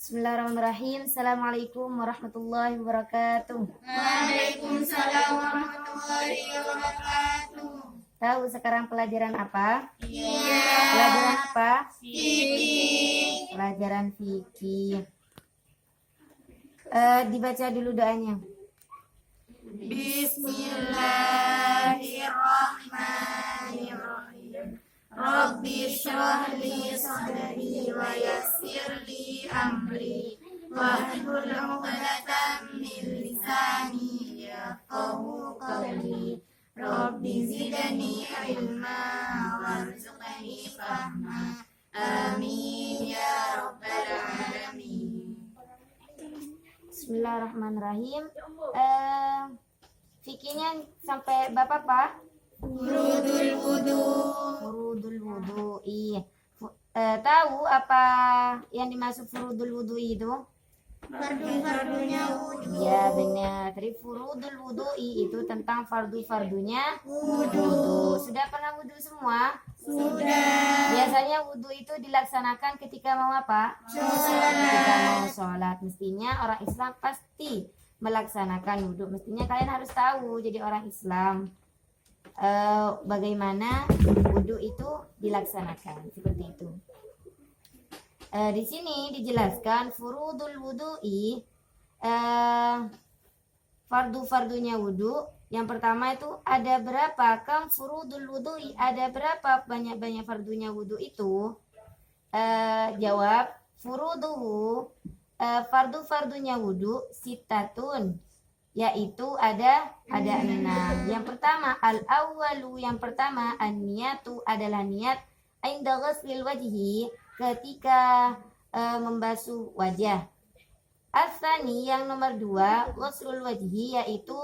Bismillahirrahmanirrahim. Assalamualaikum warahmatullahi wabarakatuh. Waalaikumsalam warahmatullahi wabarakatuh. Tahu sekarang pelajaran apa? Iya. Pelajaran apa? Fikih. Pelajaran fikih. Dibaca dulu doanya. Bismillahirrahmanirrahim. Rabbi shrah li sadri wa yassir li amri wahlul 'uqdatam min lisani yafqahu qawli. Rabbi zidni ilma warzuqni fahma. Amin ya rabbal alamin. Bismillahirrahmanirrahim. Fikihnya sampai Bapak Pak? Furudul wudu. Furudul wudu. Iya. Tahu apa yang dimaksud furudul wudu itu? Fardu-fardunya wudu. Ya benar. Tadi furudul wudu itu tentang fardu-fardunya wudu. Sudah pernah wudu semua? Sudah. Biasanya wudu itu dilaksanakan ketika mau apa? Ketika mau sholat. Mestinya orang Islam pasti melaksanakan wudu. Mestinya kalian harus tahu jadi orang Islam bagaimana wudu itu dilaksanakan seperti itu. Di sini dijelaskan furudul wudu'i, fardu-fardunya wudu. Yang pertama itu ada berapa? Kam furudul wudu'i, ada berapa banyak-banyak fardunya wudu itu? Jawab furuduhu, fardu-fardunya wudu sitatun, yaitu ada 6. Yang pertama al-awwalu, yang pertama an-niyatu, adalah niat inda ghuslil wajhi, ketika membasuh wajah. As-tsani, yang nomor 2 ghuslul wajhi, yaitu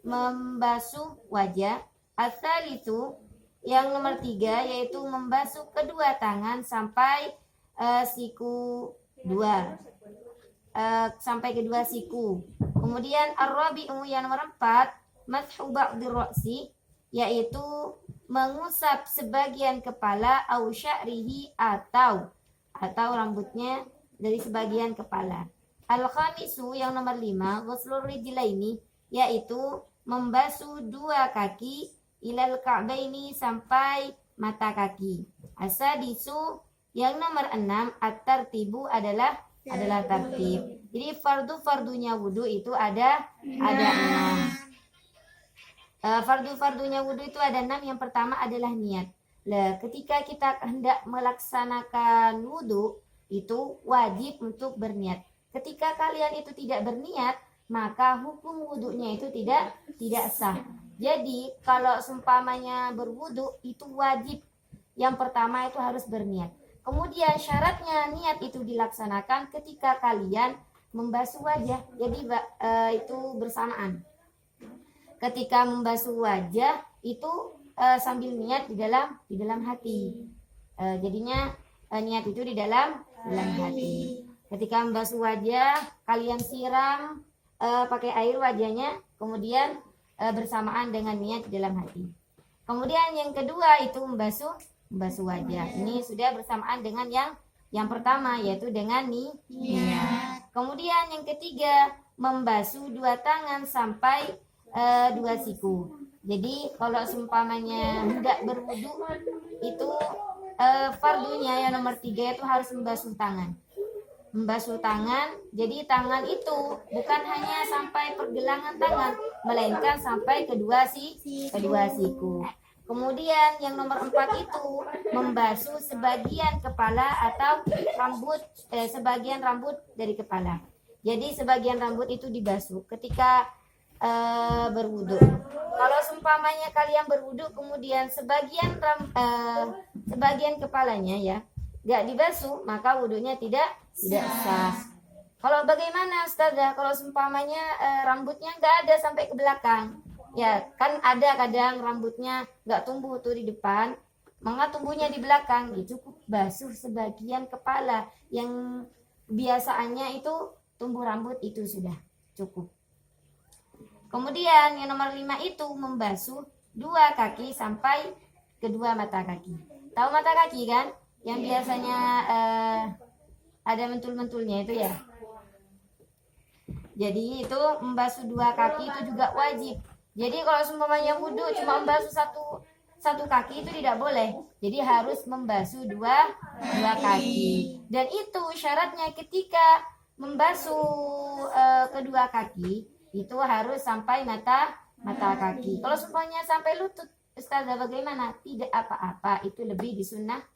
membasuh wajah. As-tsalitsu, yang nomor 3 yaitu membasuh kedua tangan sampai siku 2, sampai kedua siku. Kemudian ar-rabi'u, yang nomor 4 mashu ba'dir ra'si, yaitu mengusap sebagian kepala, au sya'rihi, atau rambutnya dari sebagian kepala. Al-khamisu, yang nomor 5 ghuslur rijlaini, yaitu membasuh dua kaki, ilal ka'baini, sampai mata kaki. As-sadisu, yang nomor 6 at-tartibu, adalah tartib. Jadi fardu-fardunya wudu itu ada 6. Fardu-fardunya wudu itu ada 6. Yang pertama adalah niat. Ketika kita hendak melaksanakan wudu, itu wajib untuk berniat. Ketika kalian itu tidak berniat, maka hukum wudunya itu tidak sah. Jadi kalau seumpamanya berwudu itu wajib. Yang pertama itu harus berniat. Kemudian syaratnya niat itu dilaksanakan ketika kalian membasuh wajah. Jadi itu bersamaan. Ketika membasuh wajah itu sambil niat di dalam hati. Jadinya niat itu di dalam hati. Ketika membasuh wajah, kalian siram pakai air wajahnya, kemudian bersamaan dengan niat di dalam hati. Kemudian yang kedua itu membasuh wajah. Ini sudah bersamaan dengan yang pertama, yaitu dengan niat. Kemudian yang ketiga membasuh dua tangan sampai 2 siku. Jadi kalau seumpamanya hendak berwudu itu fardunya yang nomor 3 itu harus membasuh tangan. Jadi tangan itu bukan hanya sampai pergelangan tangan, melainkan sampai kedua siku. Kemudian yang nomor 4 itu membasuh sebagian kepala atau rambut, sebagian rambut dari kepala. Jadi sebagian rambut itu dibasuh ketika berwudu. Kalau seumpamanya kalian berwudu kemudian sebagian kepalanya ya nggak dibasuh, maka wudunya tidak sah. Kalau bagaimana Ustazah? Kalau seumpamanya rambutnya nggak ada sampai ke belakang, ya kan ada kadang rambutnya nggak tumbuh tuh di depan, maka tumbuhnya di belakang, ya cukup basuh sebagian kepala yang biasanya itu tumbuh rambut, itu sudah cukup. Kemudian yang nomor 5 itu membasuh dua kaki sampai kedua mata kaki. Tahu mata kaki kan? Yang biasanya ada mentul-mentulnya itu ya. Jadi itu membasuh dua kaki itu juga wajib. Jadi kalau seumpamanya wudhu cuma membasuh satu kaki itu tidak boleh. Jadi harus membasuh dua kaki. Dan itu syaratnya ketika membasuh kedua kaki itu harus sampai mata kaki. Kalau seumpamanya sampai lutut, Ustazah bagaimana? Tidak apa-apa, itu lebih disunahkan.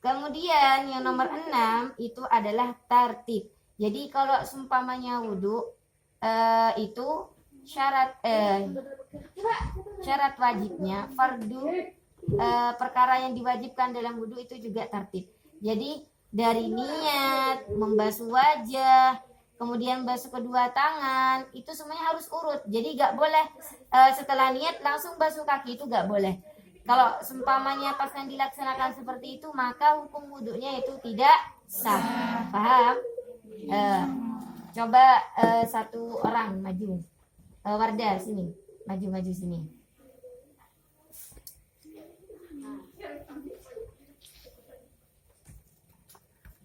Kemudian yang nomor 6 itu adalah tartib. Jadi kalau seumpamanya wudhu itu syarat wajibnya fardu, perkara yang diwajibkan dalam wudhu itu juga tartib. Jadi dari niat, membasuh wajah, kemudian basuh kedua tangan, itu semuanya harus urut. Jadi gak boleh setelah niat langsung basuh kaki, itu gak boleh. Kalau seumpamanya pas yang dilaksanakan seperti itu, maka hukum wudhunya itu tidak sah. Paham? Coba satu orang maju. Wardah sini, maju sini.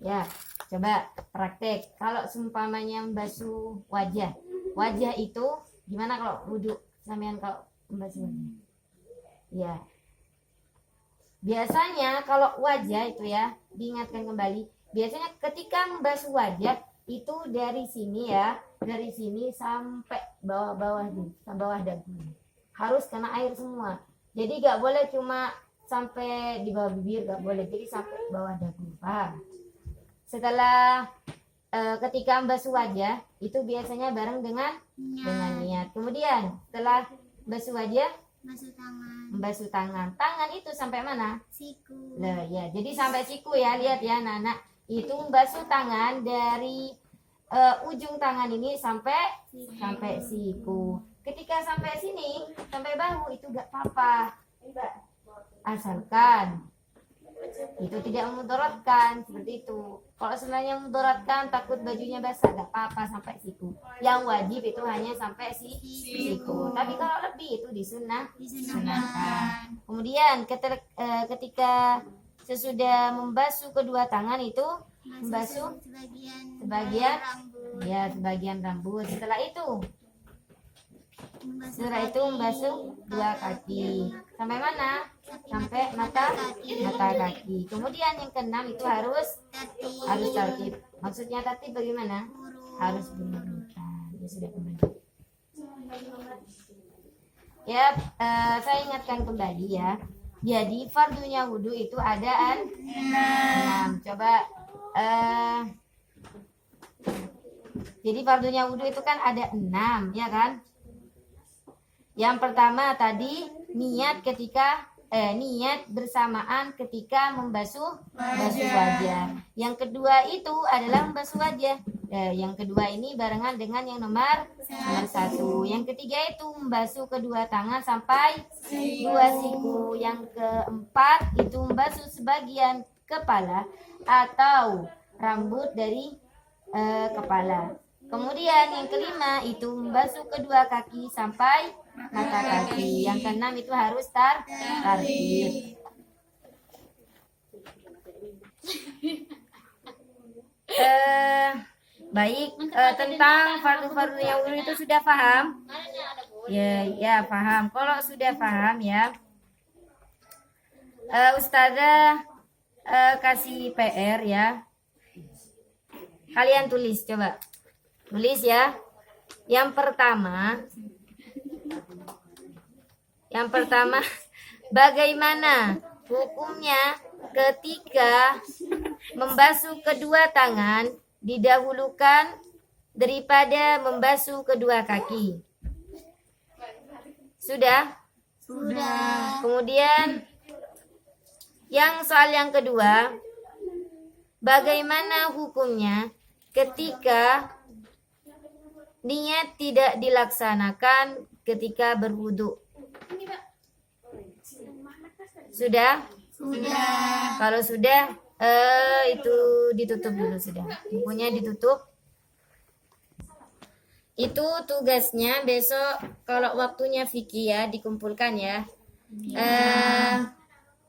Ya, coba praktek. Kalau seumpamanya membasuh wajah itu gimana kalau wudhu? Sampean kalau membasuh wajah? Ya. Biasanya kalau wajah itu ya, diingatkan kembali. Biasanya ketika membasuh wajah itu dari sini ya, dari sini sampai bawah dagu. Harus kena air semua. Jadi gak boleh cuma sampai di bawah bibir, gak boleh. Jadi sampai bawah dagu. Paham? Setelah ketika membasuh wajah itu biasanya bareng dengan niat. Kemudian setelah basuh wajah, membasuh tangan. Tangan itu sampai mana? Siku. Lah ya, jadi sampai siku ya. Lihat ya anak-anak. Itu membasuh tangan dari ujung tangan ini sampai siku. Ketika sampai sini, sampai bahu itu gak apa-apa. Asalkan itu tidak memudaratkan, seperti itu. Kalau sebenarnya memudaratkan, takut bajunya basah, gak apa-apa sampai siku. Yang wajib itu hanya sampai siku. Tapi kalau lebih itu disunahkan. Kemudian ketika sesudah membasuh kedua tangan itu membasuh sebagian rambut. Setelah itu membasuh dua kaki. Sampai mana? Sampai mata kaki. Kemudian yang keenam itu harus tertib. Maksudnya tertib bagaimana? Harus berurutan. Ya sudah kembali. Ya, saya ingatkan kembali ya. Jadi fardunya wudhu itu ada 6. Coba jadi fardunya wudhu itu kan ada 6, ya kan? Yang pertama tadi niat bersamaan ketika membasuh wajah. Yang kedua itu adalah membasuh wajah. Yang kedua ini barengan dengan yang nomor 1. Yang ketiga itu membasuh kedua tangan sampai 2 siku. Yang keempat itu membasuh sebagian kepala atau rambut dari kepala. Kemudian yang kelima itu membasuh kedua kaki sampai mata kaki. Yang keenam itu harus tartib. Baik, tentang fardu-fardu yang wudhu itu sudah paham? Ya paham. Kalau sudah paham ya, Ustazah kasih PR ya. Kalian tulis, coba tulis ya. Yang pertama, bagaimana hukumnya ketika membasuh kedua tangan didahulukan daripada membasuh kedua kaki? Sudah? Kemudian soal yang kedua, bagaimana hukumnya ketika niat tidak dilaksanakan ketika berwudu? Sudah? Kalau sudah, itu ditutup dulu sudah. Bukunya ditutup. Itu tugasnya besok kalau waktunya fikih ya, dikumpulkan ya.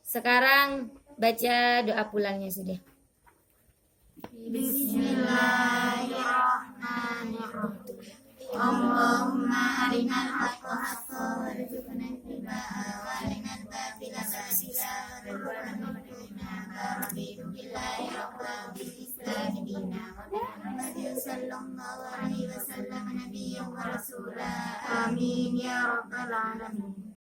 Sekarang baca doa pulangnya sudah. Bismillahirrahmanirrahim. Allahumma arinal haqqa haqqan warzuqna ittiba'ahu wa arinal batila batila warzuqna ijtinaba. Raditu billahi rabban wa bil islami dinan wa bi Muhammadin sallallahu alaihi wasallam nabiyyan wa rasula. Amin ya rabbal alamin.